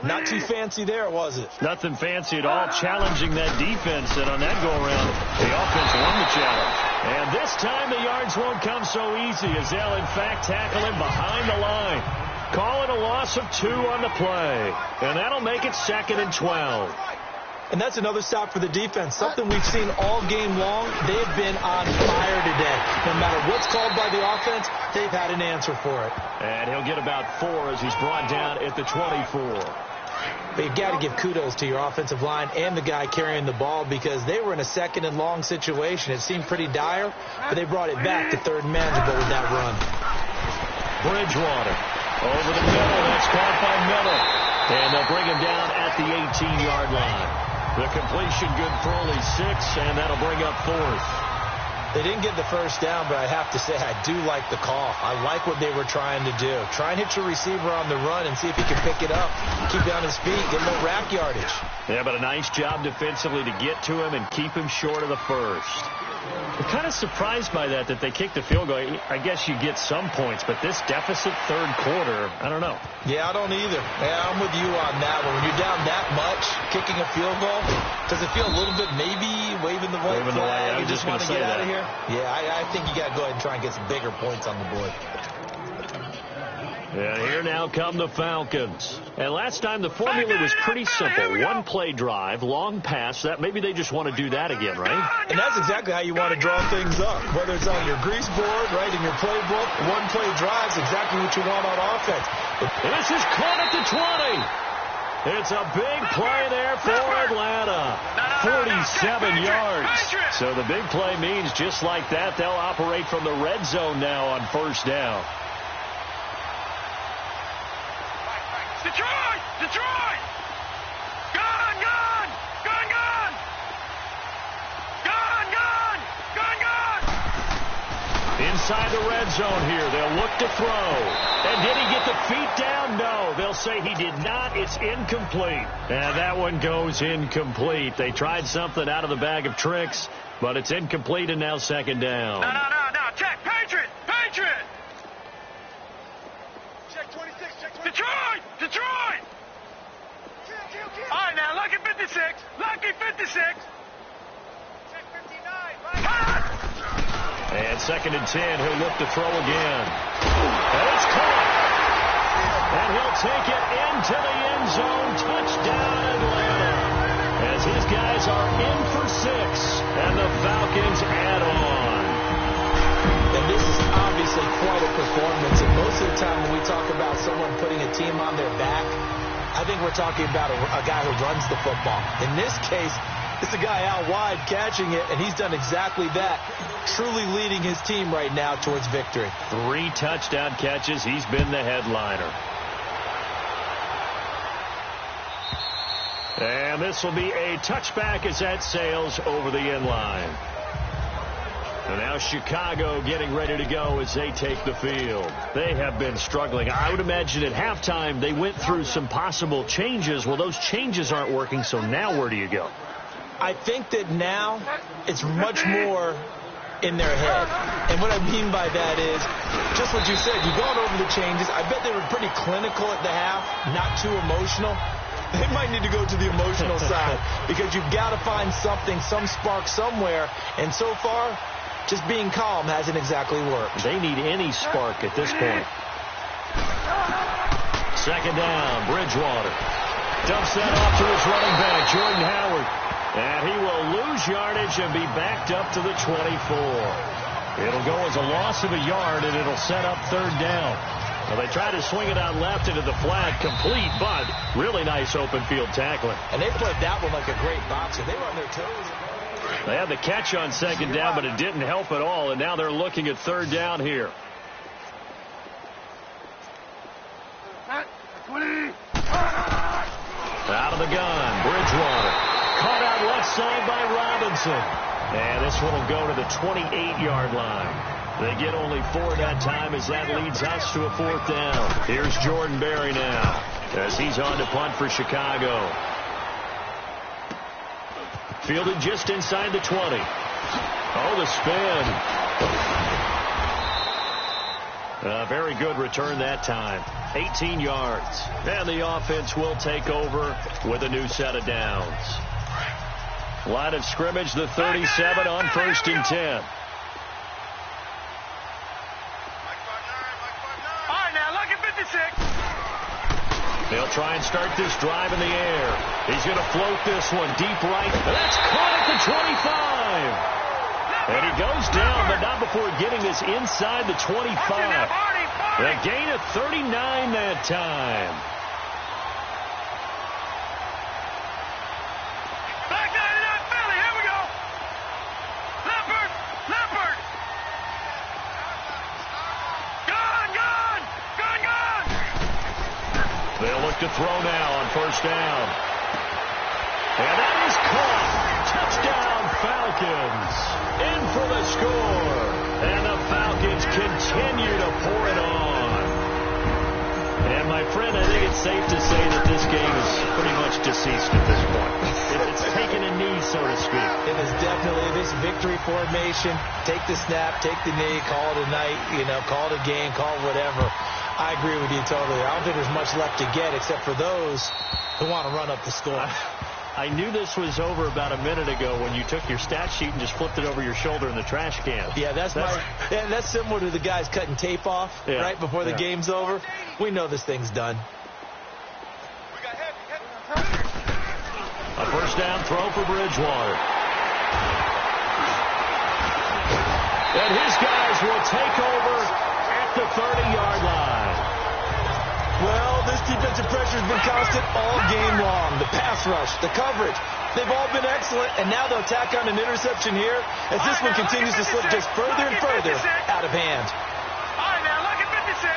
Not too fancy there, was it? Nothing fancy at all, challenging that defense, and on that go-around, the offense won the challenge. And this time the yards won't come so easy as they'll, in fact, tackle him behind the line. Call it a loss of 2 on the play, and that'll make it 2nd and 12. And that's another stop for the defense. Something we've seen all game long. They've been on fire today. No matter what's called by the offense, they've had an answer for it. And he'll get about 4 as he's brought down at the 24. But you've got to give kudos to your offensive line and the guy carrying the ball because they were in a 2nd and long situation. It seemed pretty dire, but they brought it back to 3rd and manageable with that run. Bridgewater over the middle. That's caught by Miller. And they'll bring him down at the 18-yard line. The completion good for only 6, and that'll bring up 4th. They didn't get the first down, but I have to say I do like the call. I like what they were trying to do. Try and hit your receiver on the run and see if he can pick it up, keep it on his feet, get a little rack yardage. Yeah, but a nice job defensively to get to him and keep him short of the first. I'm kind of surprised by that they kicked the field goal. I guess you get some points, but this deficit 3rd quarter, I don't know. Yeah, I don't either. Yeah, I'm with you on that one. When you're down that much, kicking a field goal, does it feel a little bit maybe waving the white flag? You just want to get out of here? Yeah, I think you got to go ahead and try and get some bigger points on the board. And here now come the Falcons. And last time the formula was pretty simple. 1-play drive, long pass. That maybe they just want to do that again, right? And that's exactly how you want to draw things up. Whether it's on your grease board, right, in your playbook, 1-play drive's exactly what you want on offense. This is caught at the 20. It's a big play there for Atlanta. 47 yards. So the big play means just like that, they'll operate from the red zone now on 1st down. Detroit! Detroit! Gone! Gone! Gone! Gone! Gone! Gone! Gone! Gone! Inside the red zone here, they'll look to throw. And did he get the feet down? No, they'll say he did not. It's incomplete. And that one goes incomplete. They tried something out of the bag of tricks, but it's incomplete and now 2nd down. No. Check. Patriot! Patriot! Check 26. Check 26. Detroit! Detroit! All right, now, lucky 56. Lucky 56. Check 59. Right. And 2nd and 10, he'll look to throw again. And it's caught. And he'll take it into the end zone. Touchdown, Atlanta. As his guys are in for 6. And the Falcons add on. And this is obviously quite a performance. And most of the time when we talk about someone putting a team on their back, I think we're talking about a guy who runs the football. In this case, it's a guy out wide catching it, and he's done exactly that, truly leading his team right now towards victory. 3 touchdown catches. He's been the headliner. And this will be a touchback as that sails over the end line. And now Chicago getting ready to go as they take the field. They have been struggling. I would imagine at halftime they went through some possible changes. Well, those changes aren't working, so now where do you go? I think that now it's much more in their head. And what I mean by that is just what you said. You've gone over the changes. I bet they were pretty clinical at the half, not too emotional. They might need to go to the emotional side because you've got to find something, some spark somewhere. And so far, just being calm hasn't exactly worked. They need any spark at this point. 2nd down, Bridgewater. Dumps that off to his running back, Jordan Howard. And he will lose yardage and be backed up to the 24. It'll go as a loss of a yard, and it'll set up 3rd down. Well, they tried to swing it out left into the flat, complete, but really nice open field tackling. And they played that one like a great boxer. They were on their toes. They had the catch on 2nd down, but it didn't help at all, and now they're looking at 3rd down here. Out of the gun, Bridgewater. Caught out left side by Robinson. And this one will go to the 28-yard line. They get only 4 that time as that leads us to a 4th down. Here's Jordan Berry now as he's on to punt for Chicago. Fielded just inside the 20. Oh, the spin. Very good return that time. 18 yards. And the offense will take over with a new set of downs. Line of scrimmage, the 37 on 1st and 10. All right, now look at 56. They'll try and start this drive in the air. He's going to float this one deep right. That's caught at the 25. And he goes down, but not before getting this inside the 25. A gain of 39 that time. Back 99, Philly, here we go. Leopard. Gun. They'll look to throw now on 1st down. And that is caught. Touchdown, Falcons. In for the score. And the Falcons continue to pour it on. And, my friend, I think it's safe to say that this game is pretty much deceased at this point. It's taken a knee, so to speak. It is definitely this victory formation. Take the snap, take the knee, call it a night, call it a game, call it whatever. I agree with you totally. I don't think there's much left to get except for those who want to run up the score. I knew this was over about a minute ago when you took your stat sheet and just flipped it over your shoulder in the trash can. Yeah, that's similar to the guys cutting tape off right before the game's over. We know this thing's done. A 1st down throw for Bridgewater. And his guys will take over at the 30-yard line. Well, this defensive pressure has been constant all game long. The pass rush, the coverage, they've all been excellent, and now they'll tack on an interception here as this one continues to slip just further and further out of hand. All right, now look at 56.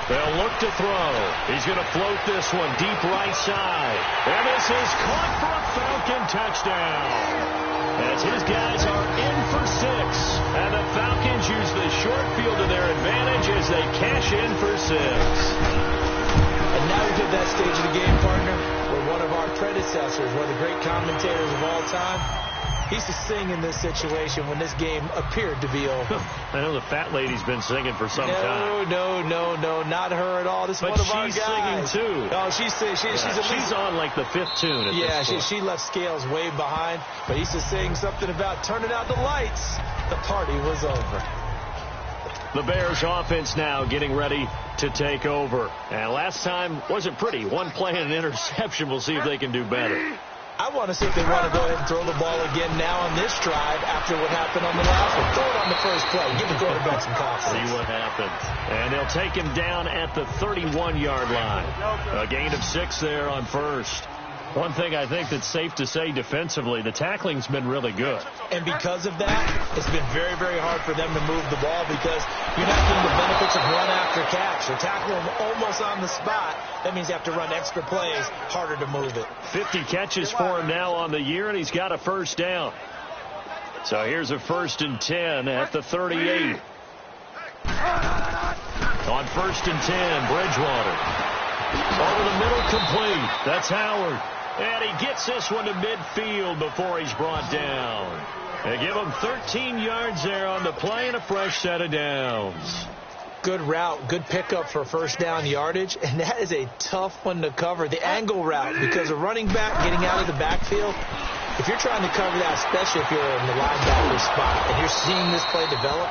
They'll look to throw. He's going to float this one deep right side. And this is caught for a Falcon touchdown. As his guys are in for 6. And the Falcons use the short field to their advantage as they cash in for 6. And now we get that stage of the game, partner, where one of our predecessors, one of the great commentators of all time, he used to sing in this situation when this game appeared to be over. I know the fat lady's been singing for some time. No, not her at all. This is one of our guys. But she's singing too. Oh, she's on like the 5th tune at this point. She left Scales way behind, but he used to sing something about turning out the lights. The party was over. The Bears offense now getting ready to take over. And last time wasn't pretty. One play and an interception. We'll see if they can do better. I want to see if they want to go ahead and throw the ball again now on this drive after what happened on the last one. Throw it on the first play. Give the quarterback some confidence. See what happens. And they'll take him down at the 31-yard line. A gain of 6 there on 1st. One thing I think that's safe to say defensively, the tackling's been really good. And because of that, it's been very, very hard for them to move the ball because you're not getting the benefits of run after catch. You're tackling them almost on the spot. That means you have to run extra plays, harder to move it. 50 catches for him now on the year, and he's got a 1st down. So here's a 1st and 10 at the 38. On 1st and 10, Bridgewater. Over the middle, complete. That's Howard. And he gets this one to midfield before he's brought down. They give him 13 yards there on the play and a fresh set of downs. Good route, good pickup for 1st down yardage, and that is a tough one to cover. The angle route, because a running back getting out of the backfield, if you're trying to cover that, especially if you're in the linebacker spot and you're seeing this play develop,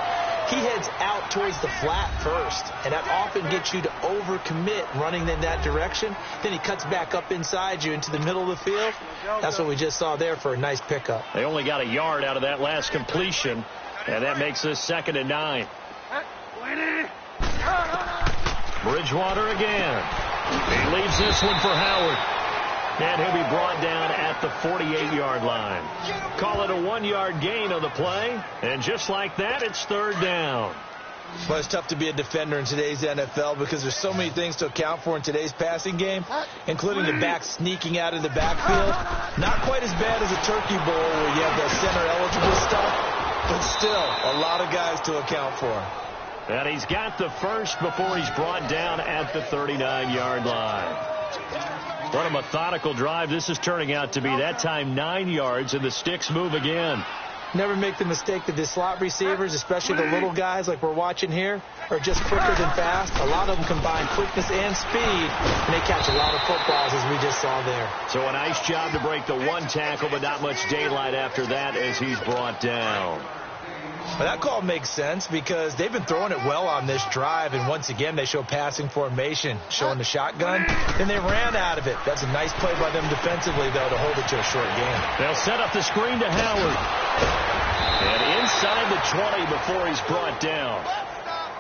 he heads out towards the flat first, and that often gets you to overcommit running in that direction. Then he cuts back up inside you into the middle of the field. That's what we just saw there for a nice pickup. They only got a yard out of that last completion, and that makes this 2nd and 9. Bridgewater again. He leaves this one for Howard. And he'll be brought down at the 48-yard line. Call it a 1-yard gain on the play. And just like that, it's 3rd down. Well, it's tough to be a defender in today's NFL because there's so many things to account for in today's passing game, including the back sneaking out of the backfield. Not quite as bad as a turkey bowl where you have the center-eligible stuff, but still a lot of guys to account for. And he's got the 1st before he's brought down at the 39-yard line. What a methodical drive this is turning out to be. That time 9 yards, and the sticks move again. Never make the mistake that the slot receivers, especially the little guys like we're watching here, are just quicker than fast. A lot of them combine quickness and speed, and they catch a lot of footballs, as we just saw there. So a nice job to break the one tackle, but not much daylight after that as he's brought down. Well, that call makes sense because they've been throwing it well on this drive, and once again they show passing formation, showing the shotgun, and they ran out of it. That's a nice play by them defensively, though, to hold it to a short game. They'll set up the screen to Howard. And inside the 20 before he's brought down.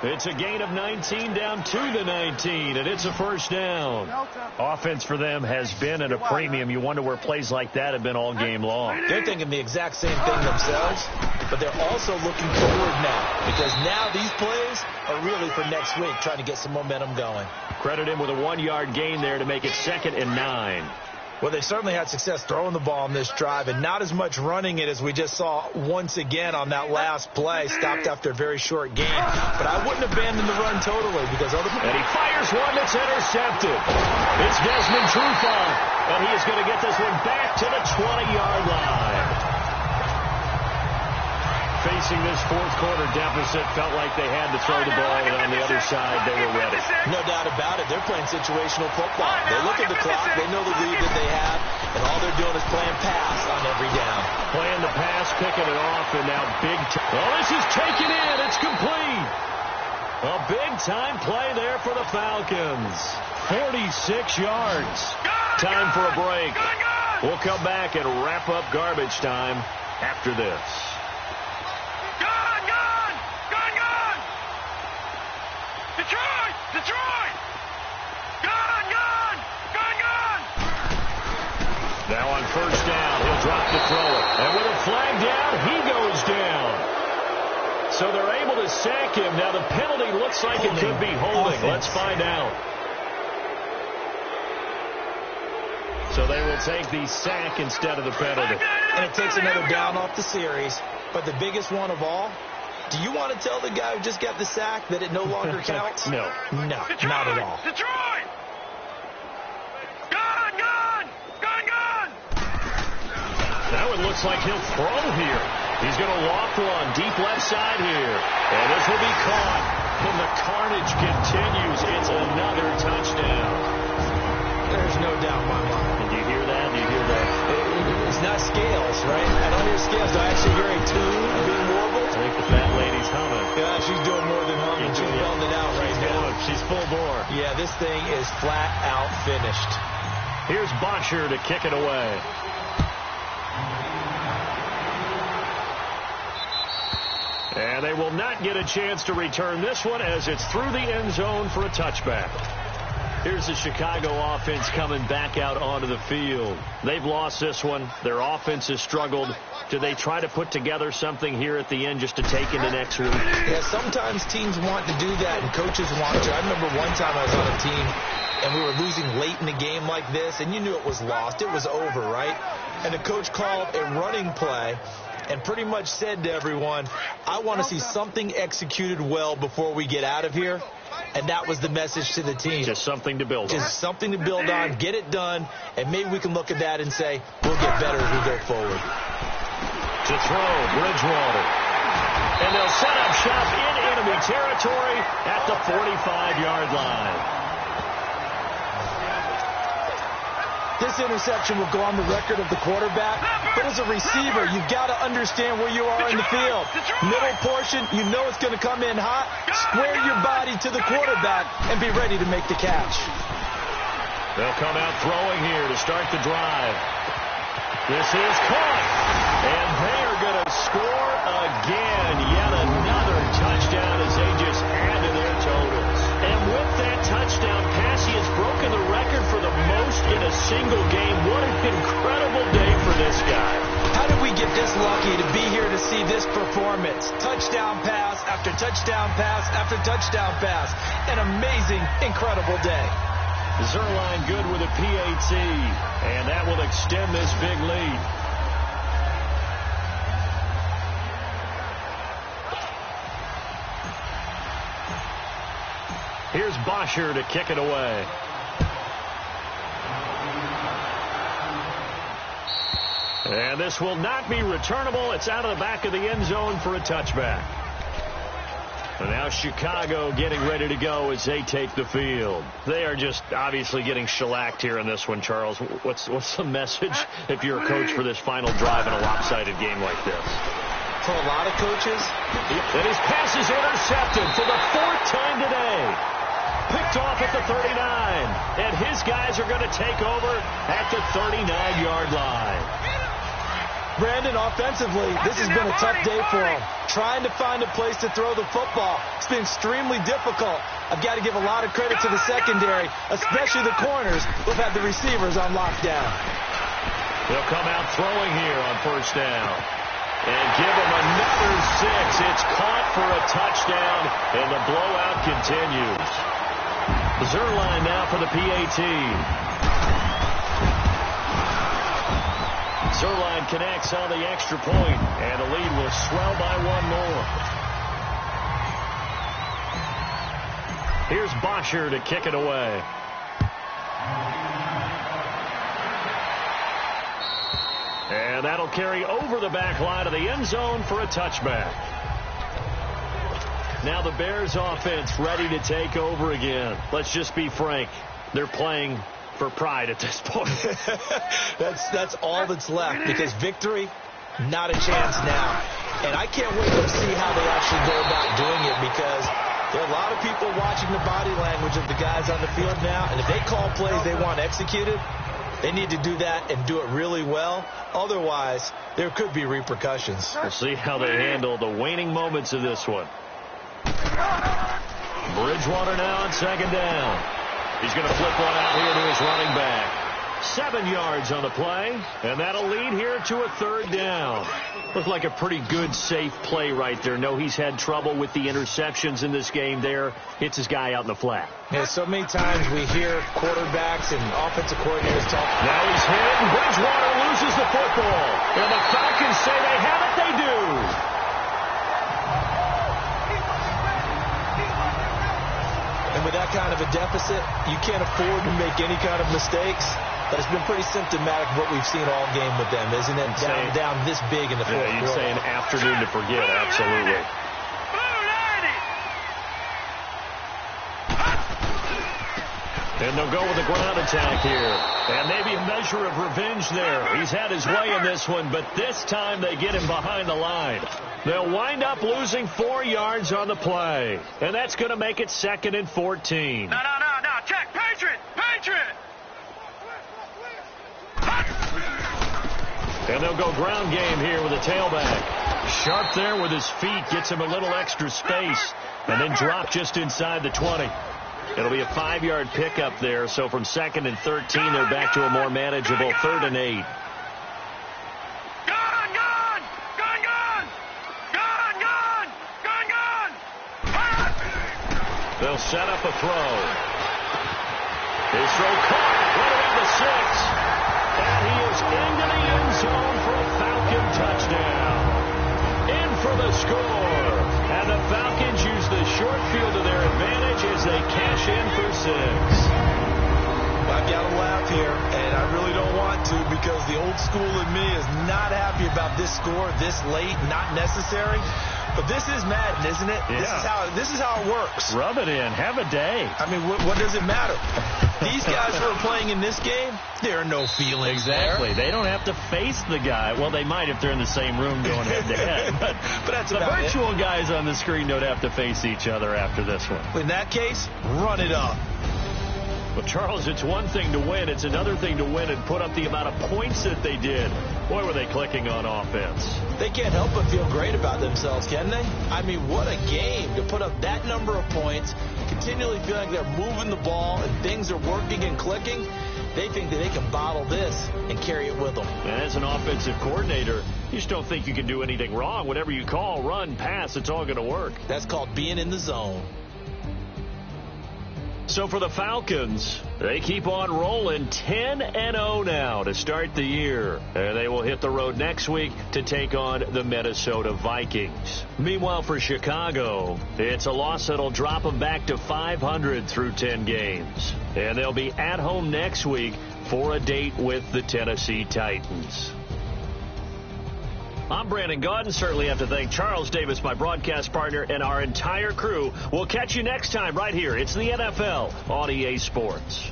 It's a gain of 19 down to the 19, and it's a first down. Offense for them has been at a premium. You wonder where plays like that have been all game long. They're thinking the exact same thing themselves, but they're also looking forward now because now these plays are really for next week, trying to get some momentum going. Credit him with a 1-yard gain there to make it 2nd and 9. Well, they certainly had success throwing the ball on this drive and not as much running it as we just saw once again on that last play. Stopped after a very short gain. But I wouldn't abandon the run totally because other people... And he fires one that's intercepted. It's Desmond Trufant, and he is going to get this one back to the 20-yard line. Facing this fourth-quarter deficit, felt like they had to throw the ball, and on the other side, they were ready. No doubt about it. They're playing situational football. They look at the clock. They know the lead that they have, and all they're doing is playing pass on every down. Playing the pass, picking it off, and now this is taken in. It's complete. A big-time play there for the Falcons. 46 yards. Time for a break. We'll come back and wrap up garbage time after this. Detroit! Gone! Now on first down, he'll drop to throw it. And with a flag down, he goes down. So they're able to sack him. Now the penalty looks like it could be holding. Let's find out. So they will take the sack instead of the penalty. And it takes another down off the series. But the biggest one of all, do you want to tell the guy who just got the sack that it no longer counts? No. No, not at all. Detroit! Gone! Now it looks like he'll throw here. He's going to loft one deep left side here. And this will be caught. And the carnage continues. It's another touchdown. There's no doubt in my mind. Do you hear that? It's not scales, right? I don't hear scales. Do I actually hear a tune being warbled? I think the fat lady's humming. Yeah, she's doing more than humming. She's yelling it out right now. She's full bore. Yeah, this thing is flat out finished. Here's Bosher to kick it away. And they will not get a chance to return this one as it's through the end zone for a touchback. Here's the Chicago offense coming back out onto the field. They've lost this one. Their offense has struggled. Do they try to put together something here at the end just to take into next week? Yeah, sometimes teams want to do that and coaches want to. I remember one time I was on a team and we were losing late in the game like this, and you knew it was lost. It was over, right? And the coach called a running play and pretty much said to everyone, I want to see something executed well before we get out of here. And that was the message to the team. Just something to build on. Just something to build on, get it done, and maybe we can look at that and say, we'll get better as we go forward. To throw, Bridgewater. And they'll set up shop in enemy territory at the 45-yard line. This interception will go on the record of the quarterback, but as a receiver, you've got to understand where you are in the field. Middle portion, you know it's going to come in hot. Square your body to the quarterback and be ready to make the catch. They'll come out throwing here to start the drive. This is caught, and they are going to score again. Yet another touchdown as they just add to their totals. And with that touchdown pass, he has broken the record for the most in a single game. What an incredible day for this guy. How did we get this lucky to be here to see this performance? Touchdown pass after touchdown pass after touchdown pass. An amazing, incredible day. Zerline good with a PAT, and that will extend this big lead. Here's Bosher to kick it away. And And this will not be returnable. It's out of the back of the end zone for a touchback. And now Chicago getting ready to go as they take the field. They are just obviously getting shellacked here in this one, Charles. What's the message if you're a coach for this final drive in a lopsided game like this? For a lot of coaches. And his pass is intercepted for the 4th time today. Picked off at the 39. And his guys are going to take over at the 39-yard line. Brandon, offensively, this has been a tough day for him. Trying to find a place to throw the football. It's been extremely difficult. I've got to give a lot of credit to the secondary, especially the corners who've had the receivers on lockdown. They'll come out throwing here on first down. And give him another 6. It's caught for a touchdown, and the blowout continues. Zerline now for the PAT. Zerline connects on the extra point, and the lead will swell by 1 more. Here's Bosher to kick it away. And that'll carry over the back line of the end zone for a touchback. Now the Bears offense ready to take over again. Let's just be frank. They're playing for pride at this point. That's all that's left, because victory, not a chance now. And I can't wait to see how they actually go about doing it, because there are a lot of people watching the body language of the guys on the field now, and if they call plays they want executed, they need to do that and do it really well. Otherwise, there could be repercussions. We'll see how they handle the waning moments of this one. Bridgewater now on second down. He's going to flip one out here to his running back. 7 yards on the play, and that'll lead here to a 3rd down. Looked like a pretty good, safe play right there. No, he's had trouble with the interceptions in this game there. Hits his guy out in the flat. Yeah, so many times we hear quarterbacks and offensive coordinators talk. Now he's hit, and Bridgewater loses the football. And the Falcons say they have it, they do. And with that kind of a deficit, you can't afford to make any kind of mistakes. But it's been pretty symptomatic of what we've seen all game with them, isn't it? Down this big in the fourth quarter. You'd say an afternoon to forget, absolutely. And they'll go with a ground attack here. And maybe a measure of revenge there. He's had his way in this one, but this time they get him behind the line. They'll wind up losing 4 yards on the play. And that's going to make it 2nd and 14. No. Check. Patriot. And they'll go ground game here with a tailback. Sharp there with his feet. Gets him a little extra space. And then drop just inside the 20. It'll be a 5-yard pickup there. So from 2nd and 13, they're back to a more manageable 3rd and 8. They'll set up a throw. His throw caught right around the 6. And he is into the end zone for a Falcon touchdown. In for the score. And the Falcons use the short field to their advantage as they cash in for 6. I've got to laugh here, and I really don't want to, because the old school in me is not happy about this score this late, not necessary. But this is Madden, isn't it? Yeah. This is how it works. Rub it in. Have a day. I mean, what does it matter? These guys who are playing in this game, there are no feelings Exactly. there. They don't have to face the guy. Well, they might if they're in the same room going head-to-head. But that's the about virtual guys on the screen don't have to face each other after this one. In that case, run it up. Well, Charles, it's one thing to win. It's another thing to win and put up the amount of points that they did. Boy, were they clicking on offense. They can't help but feel great about themselves, can they? I mean, what a game to put up that number of points, continually feeling like they're moving the ball and things are working and clicking. They think that they can bottle this and carry it with them. And as an offensive coordinator, you just don't think you can do anything wrong. Whatever you call, run, pass, it's all going to work. That's called being in the zone. So for the Falcons, they keep on rolling 10-0 now to start the year. And they will hit the road next week to take on the Minnesota Vikings. Meanwhile, for Chicago, it's a loss that'll drop them back to 500 through 10 games. And they'll be at home next week for a date with the Tennessee Titans. I'm Brandon Gaudin. Certainly have to thank Charles Davis, my broadcast partner, and our entire crew. We'll catch you next time right here. It's the NFL on EA Sports.